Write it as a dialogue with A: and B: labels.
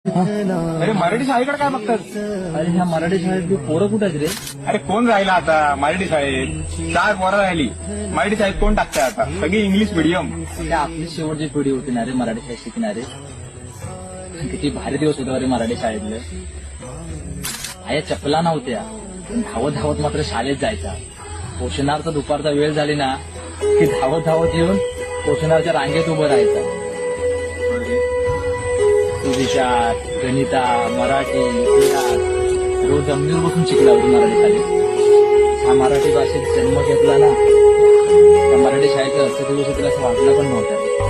A: अरे मराठी शाळेकडे काय बघतात?
B: अरे ह्या मराठी शाळेत पोरं कुठे आहेत रे?
A: अरे कोण राहिला आता मराठी शाळेत? 4 पोरं राहिली. मराठी शाळेत कोण टाकतंय आता? सगळी इंग्लिश मिडियम.
B: त्या आपली शेवटची पिढी होती ना रे मराठी शाळेत शिकणारे. किती भारी दिवस होते रे मराठी शाळेतले. आया चपला नव्हत्या, धावत धावत मात्र शाळेत जायचा. पोषणार्थ दुपारचा वेळ झाली ना की धावत धावत येऊन पोषणाच्या रांगेत उभं राहायचा. विचार, गणिता, मराठी, इतिहास रोज जमिनीवर बसून शिकला होती मराठी शाळेत. हा मराठी भाषेत जन्म घेतला ना, त्या मराठी शाळेचा अर्थ दिवस होतील असं वाटलं पण नव्हतं.